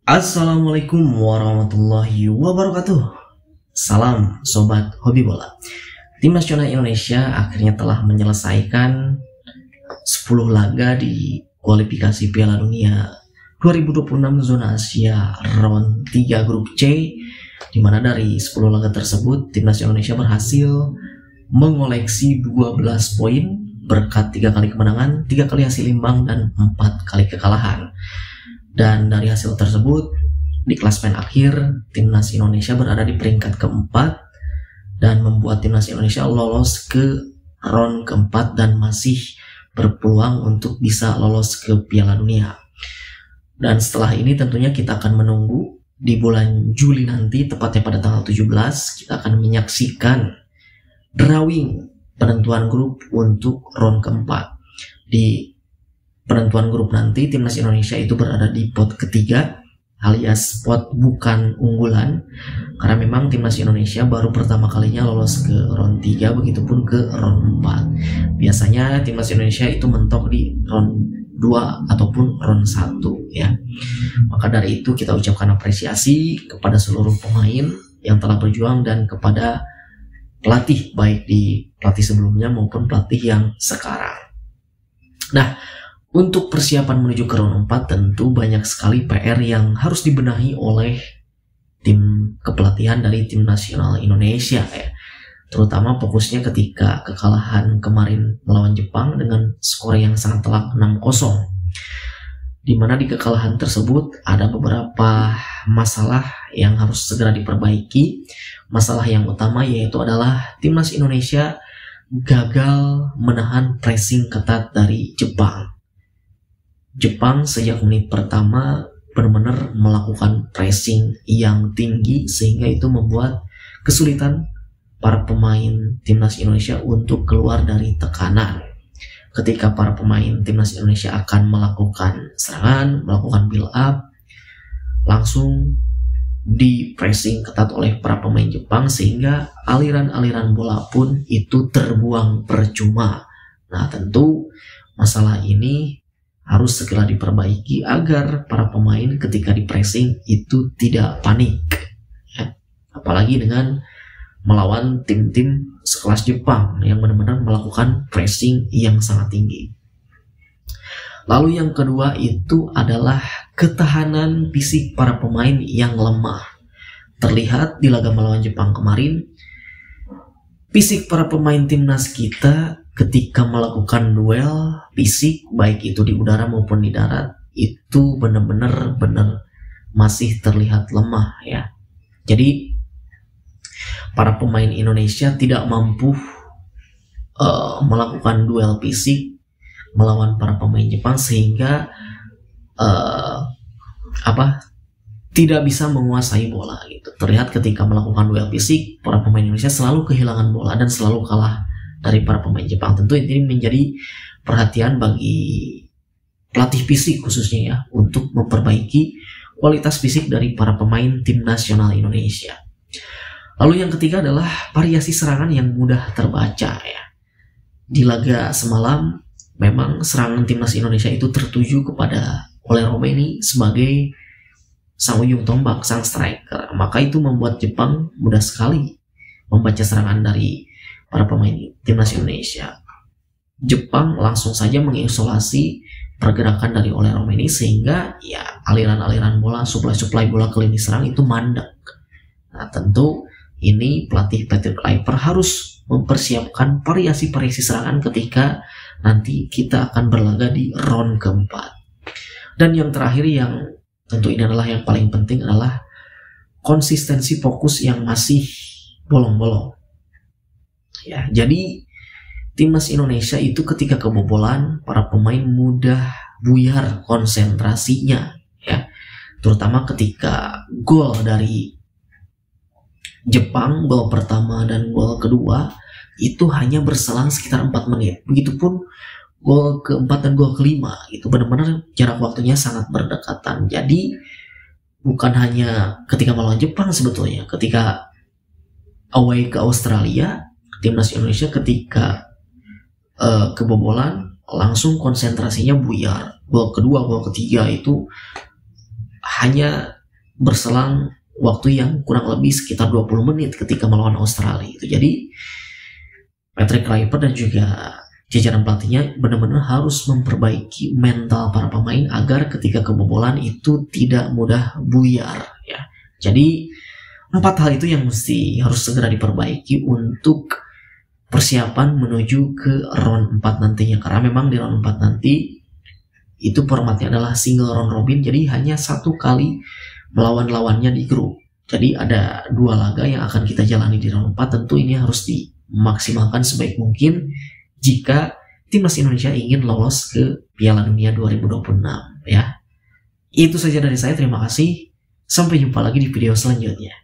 Assalamualaikum warahmatullahi wabarakatuh. Salam sobat hobi bola. Tim nasional Indonesia akhirnya telah menyelesaikan 10 laga di kualifikasi Piala Dunia 2026 zona Asia round 3 grup C, di mana dari 10 laga tersebut tim nasional Indonesia berhasil mengoleksi 12 poin berkat 3 kali kemenangan, 3 kali hasil imbang, dan 4 kali kekalahan. Dan dari hasil tersebut, di klasemen akhir, timnas Indonesia berada di peringkat keempat dan membuat timnas Indonesia lolos ke round keempat dan masih berpeluang untuk bisa lolos ke Piala Dunia. Dan setelah ini tentunya kita akan menunggu di bulan Juli nanti, tepatnya pada tanggal 17, kita akan menyaksikan drawing penentuan grup untuk round keempat. Di penentuan grup nanti timnas Indonesia itu berada di pot ketiga, alias pot bukan unggulan, karena memang timnas Indonesia baru pertama kalinya lolos ke round 3, begitupun ke round 4. Biasanya timnas Indonesia itu mentok di round 2 ataupun round 1 ya. Maka dari itu kita ucapkan apresiasi kepada seluruh pemain yang telah berjuang dan kepada pelatih, baik di pelatih sebelumnya maupun pelatih yang sekarang. Nah, untuk persiapan menuju ke round 4 tentu banyak sekali PR yang harus dibenahi oleh tim kepelatihan dari tim nasional Indonesia ya. Terutama fokusnya ketika kekalahan kemarin melawan Jepang dengan skor yang sangat telak 6-0. Di mana di kekalahan tersebut ada beberapa masalah yang harus segera diperbaiki. Masalah yang utama yaitu adalah timnas Indonesia gagal menahan pressing ketat dari Jepang. Jepang sejak menit pertama benar-benar melakukan pressing yang tinggi sehingga itu membuat kesulitan para pemain timnas Indonesia untuk keluar dari tekanan. Ketika para pemain timnas Indonesia akan melakukan serangan, melakukan build up, langsung di pressing ketat oleh para pemain Jepang sehingga aliran-aliran bola pun itu terbuang percuma. Nah, tentu masalah ini harus segera diperbaiki agar para pemain ketika di pressing itu tidak panik ya. Apalagi dengan melawan tim-tim sekelas Jepang yang benar-benar melakukan pressing yang sangat tinggi. Lalu yang kedua itu adalah ketahanan fisik para pemain yang lemah. Terlihat di laga melawan Jepang kemarin, fisik para pemain timnas kita ketika melakukan duel fisik baik itu di udara maupun di darat itu benar-benar masih terlihat lemah ya. Jadi para pemain Indonesia tidak mampu melakukan duel fisik melawan para pemain Jepang sehingga tidak bisa menguasai bola gitu. Terlihat ketika melakukan duel fisik para pemain Indonesia selalu kehilangan bola dan selalu kalah dari para pemain Jepang. Tentu ini menjadi perhatian bagi pelatih fisik khususnya ya, untuk memperbaiki kualitas fisik dari para pemain tim nasional Indonesia. Lalu yang ketiga adalah variasi serangan yang mudah terbaca ya. Di laga semalam memang serangan timnas Indonesia itu tertuju kepada Ole Romeni sebagai sang ujung tombak, sang striker. Maka itu membuat Jepang mudah sekali membaca serangan dari para pemain timnas Indonesia. Jepang langsung saja mengisolasi pergerakan dari Ole Romeni sehingga ya aliran-aliran bola, suplai bola ke lini serang itu mandek. Nah, tentu ini pelatih Patrick Kluivert harus mempersiapkan variasi-variasi serangan ketika nanti kita akan berlaga di round keempat. Dan yang terakhir yang tentu ini adalah yang paling penting adalah konsistensi fokus yang masih bolong-bolong. Ya, jadi timnas Indonesia itu ketika kebobolan para pemain mudah buyar konsentrasinya ya. Terutama ketika gol dari Jepang, gol pertama dan gol kedua itu hanya berselang sekitar 4 menit. Begitupun gol keempat dan gol kelima itu benar-benar jarak waktunya sangat berdekatan. Jadi bukan hanya ketika melawan Jepang, sebetulnya ketika away ke Australia, timnas Indonesia ketika kebobolan langsung konsentrasinya buyar. Gol kedua, gol ketiga itu hanya berselang waktu yang kurang lebih sekitar 20 menit ketika melawan Australia itu. Jadi Patrick Kluivert dan juga jajaran pelatihnya benar-benar harus memperbaiki mental para pemain agar ketika kebobolan itu tidak mudah buyar ya. Jadi 4 hal itu yang harus segera diperbaiki untuk persiapan menuju ke round 4 nantinya, karena memang di round 4 nanti itu formatnya adalah single round robin, jadi hanya 1 kali melawan lawannya di grup. Jadi ada 2 laga yang akan kita jalani di round 4. Tentu ini harus dimaksimalkan sebaik mungkin jika timnas Indonesia ingin lolos ke Piala Dunia 2026 ya. Itu saja dari saya, terima kasih. Sampai jumpa lagi di video selanjutnya.